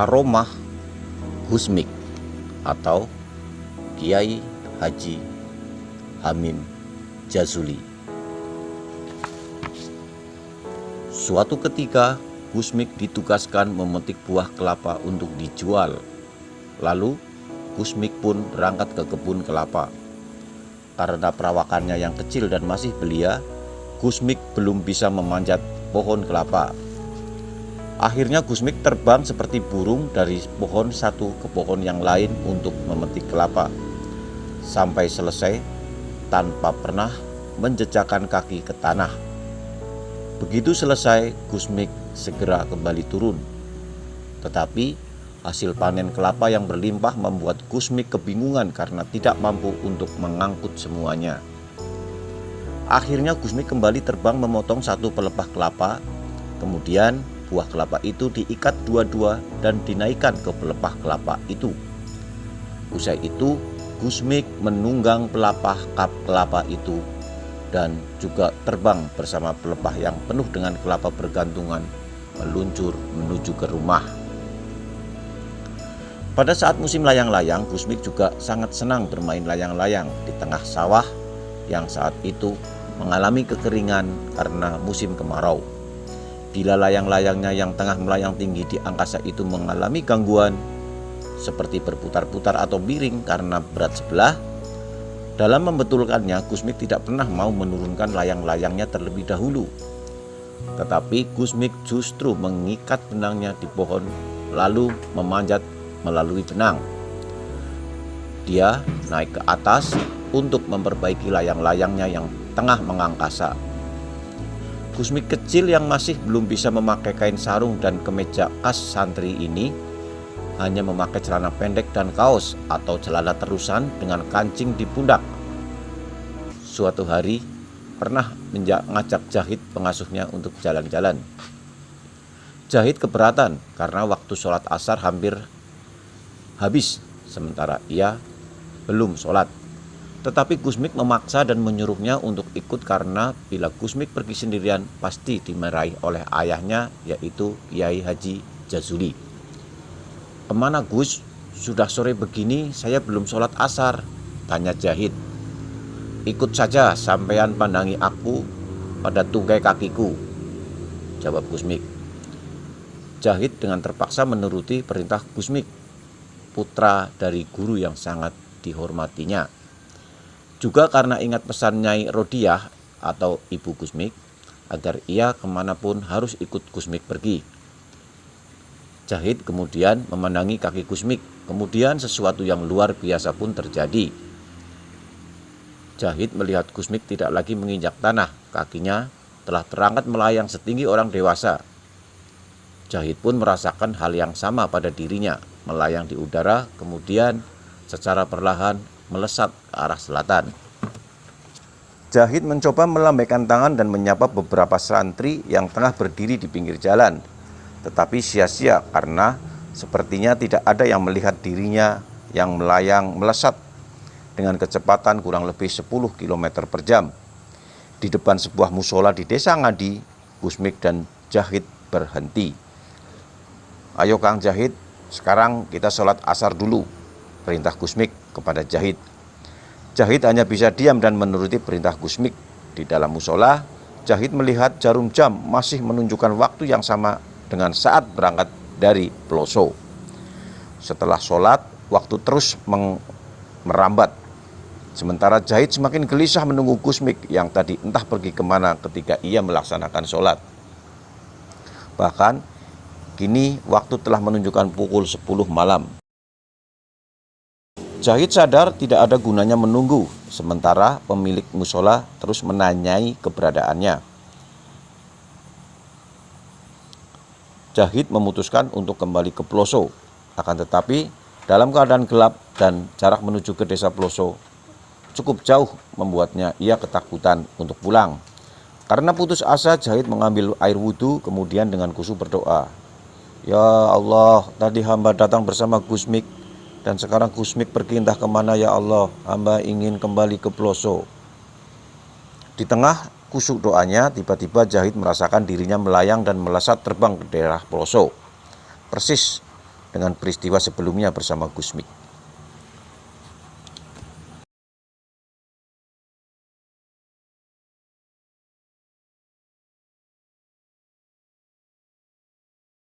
Karomah Gusmik atau Kiai Haji Hamim Jazuli. Suatu ketika Gusmik ditugaskan memetik buah kelapa untuk dijual. Lalu Gusmik pun berangkat ke kebun kelapa. Karena perawakannya yang kecil dan masih belia, Gusmik belum bisa memanjat pohon kelapa. Akhirnya Gusmik terbang seperti burung dari pohon satu ke pohon yang lain untuk memetik kelapa, sampai selesai tanpa pernah menjejakkan kaki ke tanah. Begitu selesai, Gusmik segera kembali turun. Tetapi hasil panen kelapa yang berlimpah membuat Gusmik kebingungan karena tidak mampu untuk mengangkut semuanya. Akhirnya Gusmik kembali terbang memotong satu pelepah kelapa. Kemudian buah kelapa itu diikat dua-dua dan dinaikkan ke pelepah kelapa itu. Usai itu Gusmik menunggang pelepah kelapa itu dan juga terbang bersama pelepah yang penuh dengan kelapa bergantungan meluncur menuju ke rumah. Pada saat musim layang-layang, Gusmik juga sangat senang bermain layang-layang di tengah sawah yang saat itu mengalami kekeringan karena musim kemarau. Bila layang-layangnya yang tengah melayang tinggi di angkasa itu mengalami gangguan seperti berputar-putar atau miring karena berat sebelah, dalam membetulkannya Gusmik tidak pernah mau menurunkan layang-layangnya terlebih dahulu. Tetapi Gusmik justru mengikat benangnya di pohon lalu memanjat melalui benang. Dia naik ke atas untuk memperbaiki layang-layangnya yang tengah mengangkasa. Gusmik kecil yang masih belum bisa memakai kain sarung dan kemeja khas santri ini hanya memakai celana pendek dan kaos atau celana terusan dengan kancing di pundak. Suatu hari pernah ngajak Jahid pengasuhnya untuk jalan-jalan. Jahid keberatan karena waktu sholat asar hampir habis sementara ia belum sholat. Tetapi Gusmik memaksa dan menyuruhnya untuk ikut karena bila Gusmik pergi sendirian pasti dimarahi oleh ayahnya, yaitu Kiai Haji Jazuli. "Kemana Gus? Sudah sore begini saya belum sholat asar," tanya Jahid. "Ikut saja, sampean pandangi aku pada tungkai kakiku," jawab Gusmik. Jahid dengan terpaksa menuruti perintah Gusmik, putra dari guru yang sangat dihormatinya. Juga karena ingat pesan Nyai Rodiah atau ibu Gusmik agar ia kemanapun harus ikut Gusmik pergi. Jahid kemudian memandangi kaki Gusmik. Kemudian sesuatu yang luar biasa pun terjadi. Jahid melihat Gusmik tidak lagi menginjak tanah. Kakinya telah terangkat melayang setinggi orang dewasa. Jahid pun merasakan hal yang sama pada dirinya, melayang di udara, kemudian secara perlahan melesat ke arah selatan. Jahid mencoba melambaikan tangan dan menyapa beberapa santri yang tengah berdiri di pinggir jalan. Tetapi sia-sia karena sepertinya tidak ada yang melihat dirinya yang melayang melesat dengan kecepatan kurang lebih 10 km per jam. Di depan sebuah musola di desa Ngadi, Gusmik dan Jahid berhenti. "Ayo Kang Jahid, sekarang kita sholat asar dulu," perintah Gusmik kepada Jahid. Jahid hanya bisa diam dan menuruti perintah Gusmik. Di dalam musola, Jahid melihat jarum jam masih menunjukkan waktu yang sama dengan saat berangkat dari Peloso. Setelah sholat, waktu terus merambat. Sementara Jahid semakin gelisah menunggu Gusmik yang tadi entah pergi kemana ketika ia melaksanakan sholat. Bahkan kini waktu telah menunjukkan pukul 10 malam. Jahid sadar tidak ada gunanya menunggu, sementara pemilik musola terus menanyai keberadaannya. Jahid memutuskan untuk kembali ke Peloso. Akan tetapi dalam keadaan gelap dan jarak menuju ke desa Peloso cukup jauh membuatnya ia ketakutan untuk pulang. Karena putus asa, Jahid mengambil air wudhu kemudian dengan khusyuk berdoa, "Ya Allah, tadi hamba datang bersama Gusmik dan sekarang Gusmik pergi entah kemana, ya Allah, hamba ingin kembali ke Peloso." Di tengah khusyuk doanya, tiba-tiba Jahid merasakan dirinya melayang dan melesat terbang ke daerah Peloso. Persis dengan peristiwa sebelumnya bersama Gusmik.